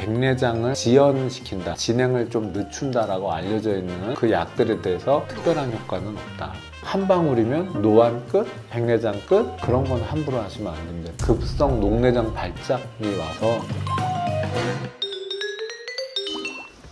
백내장을 지연시킨다, 진행을 좀 늦춘다라고 알려져 있는 그 약들에 대해서 특별한 효과는 없다. 한 방울이면 노안 끝, 백내장 끝, 그런 건 함부로 하시면 안 됩니다. 급성 녹내장 발작이 와서.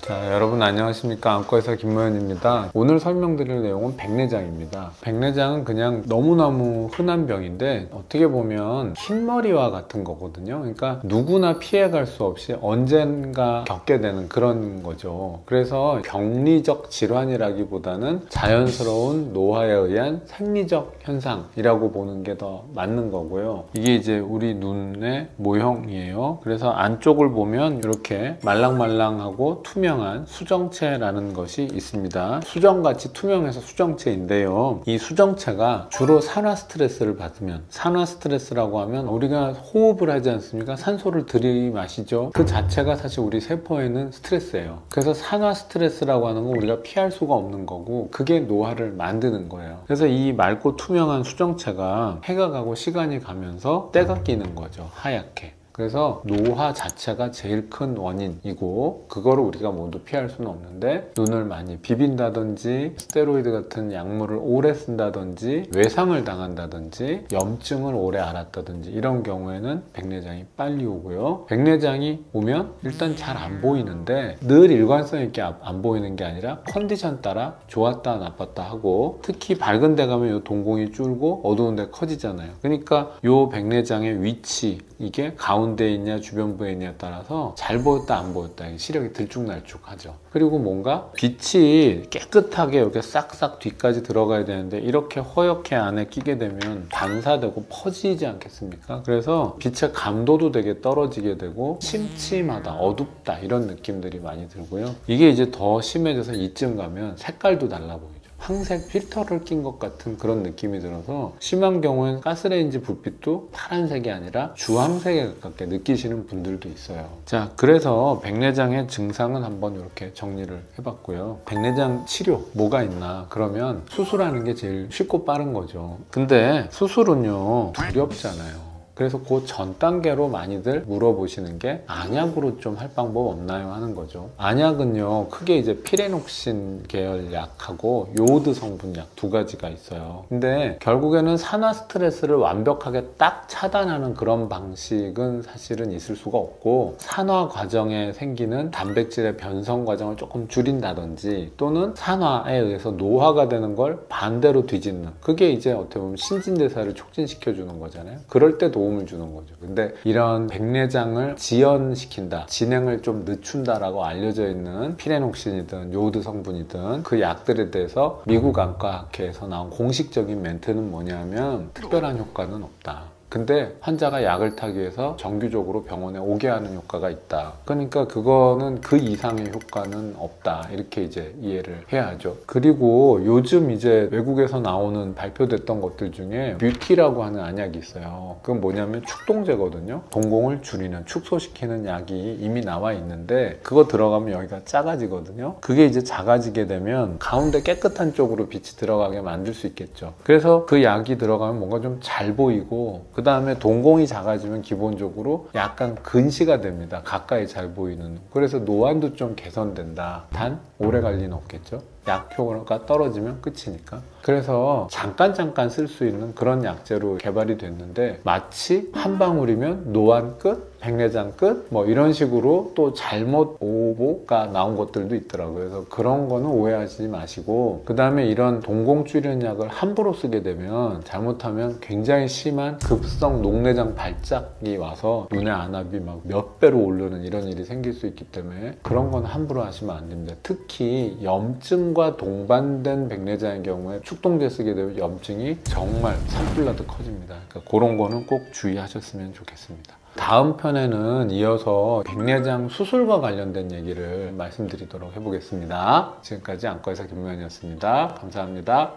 자, 여러분 안녕하십니까. 안과의사 김모현입니다. 오늘 설명드릴 내용은 백내장입니다. 백내장은 그냥 너무너무 흔한 병인데 어떻게 보면 흰머리와 같은 거거든요. 그러니까 누구나 피해갈 수 없이 언젠가 겪게 되는 그런 거죠. 그래서 병리적 질환이라기보다는 자연스러운 노화에 의한 생리적 현상이라고 보는 게 더 맞는 거고요. 이게 이제 우리 눈의 모형이에요. 그래서 안쪽을 보면 이렇게 말랑말랑하고 투명한 수정체라는 것이 있습니다. 수정같이 투명해서 수정체인데요. 이 수정체가 주로 산화 스트레스를 받으면, 산화 스트레스라고 하면 우리가 호흡을 하지 않습니까? 산소를 들이마시죠. 그 자체가 사실 우리 세포에는 스트레스예요. 그래서 산화 스트레스라고 하는 건 우리가 피할 수가 없는 거고, 그게 노화를 만드는 거예요. 그래서 이 맑고 투명한 수정체가 해가 가고 시간이 가면서 때가 끼는 거죠. 하얗게. 그래서 노화 자체가 제일 큰 원인이고, 그거를 우리가 모두 피할 수는 없는데, 눈을 많이 비빈다든지 스테로이드 같은 약물을 오래 쓴다든지 외상을 당한다든지 염증을 오래 앓았다든지 이런 경우에는 백내장이 빨리 오고요. 백내장이 오면 일단 잘 안 보이는데 늘 일관성 있게 안 보이는 게 아니라 컨디션 따라 좋았다 나빴다 하고, 특히 밝은 데 가면 이 동공이 줄고 어두운 데 커지잖아요. 그러니까 이 백내장의 위치, 이게 가운데에 있냐 주변부에 있냐에 따라서 잘 보였다 안 보였다, 시력이 들쭉날쭉하죠. 그리고 뭔가 빛이 깨끗하게 이렇게 싹싹 뒤까지 들어가야 되는데 이렇게 허옇게 안에 끼게 되면 반사되고 퍼지지 않겠습니까? 그래서 빛의 감도도 되게 떨어지게 되고 침침하다, 어둡다 이런 느낌들이 많이 들고요. 이게 이제 더 심해져서 이쯤 가면 색깔도 달라 보이죠. 황색 필터를 낀 것 같은 그런 느낌이 들어서 심한 경우엔 가스레인지 불빛도 파란색이 아니라 주황색에 가깝게 느끼시는 분들도 있어요. 자, 그래서 백내장의 증상은 한번 이렇게 정리를 해봤고요. 백내장 치료 뭐가 있나? 그러면 수술하는 게 제일 쉽고 빠른 거죠. 근데 수술은요 두렵잖아요. 그래서 그 전 단계로 많이들 물어보시는 게 안약으로 좀 할 방법 없나요? 하는 거죠. 안약은요 크게 이제 피레녹신 계열 약하고 요오드 성분 약 두 가지가 있어요. 근데 결국에는 산화 스트레스를 완벽하게 딱 차단하는 그런 방식은 사실은 있을 수가 없고, 산화 과정에 생기는 단백질의 변성 과정을 조금 줄인다든지 또는 산화에 의해서 노화가 되는 걸 반대로 뒤집는, 그게 이제 어떻게 보면 신진대사를 촉진시켜 주는 거잖아요. 그럴 때 도움을 주는 거죠. 근데 이런 백내장을 지연시킨다, 진행을 좀 늦춘다라고 알려져 있는 피레녹신이든 요오드 성분이든 그 약들에 대해서 미국 안과학회에서 나온 공식적인 멘트는 뭐냐면 특별한 효과는 없다. 근데 환자가 약을 타기 위해서 정기적으로 병원에 오게 하는 효과가 있다. 그러니까 그거는 그 이상의 효과는 없다. 이렇게 이제 이해를 해야 하죠. 그리고 요즘 이제 외국에서 나오는 발표됐던 것들 중에 뷰티라고 하는 안약이 있어요. 그건 뭐냐면 축동제거든요. 동공을 줄이는, 축소시키는 약이 이미 나와 있는데 그거 들어가면 여기가 작아지거든요. 그게 이제 작아지게 되면 가운데 깨끗한 쪽으로 빛이 들어가게 만들 수 있겠죠. 그래서 그 약이 들어가면 뭔가 좀 잘 보이고, 그 다음에 동공이 작아지면 기본적으로 약간 근시가 됩니다. 가까이 잘 보이는. 그래서 노안도 좀 개선된다. 단 오래 갈 리는 없겠죠. 약 효과가 떨어지면 끝이니까. 그래서 잠깐 쓸 수 있는 그런 약제로 개발이 됐는데, 마치 한 방울이면 노안 끝, 백내장 끝, 뭐 이런 식으로 또 잘못 오보가 나온 것들도 있더라고요. 그래서 그런 거는 오해하지 마시고, 그 다음에 이런 동공 줄이는 약을 함부로 쓰게 되면 잘못하면 굉장히 심한 급성 녹내장 발작이 와서 눈의 안압이 막 몇 배로 오르는 이런 일이 생길 수 있기 때문에 그런 건 함부로 하시면 안 됩니다. 특히 염증과 동반된 백내장의 경우에 축동제 쓰게 되면 염증이 정말 산불나듯 커집니다. 그러니까 그런 거는 꼭 주의하셨으면 좋겠습니다. 다음 편에는 이어서 백내장 수술과 관련된 얘기를 말씀드리도록 해보겠습니다. 지금까지 안과의사 김모현이었습니다. 감사합니다.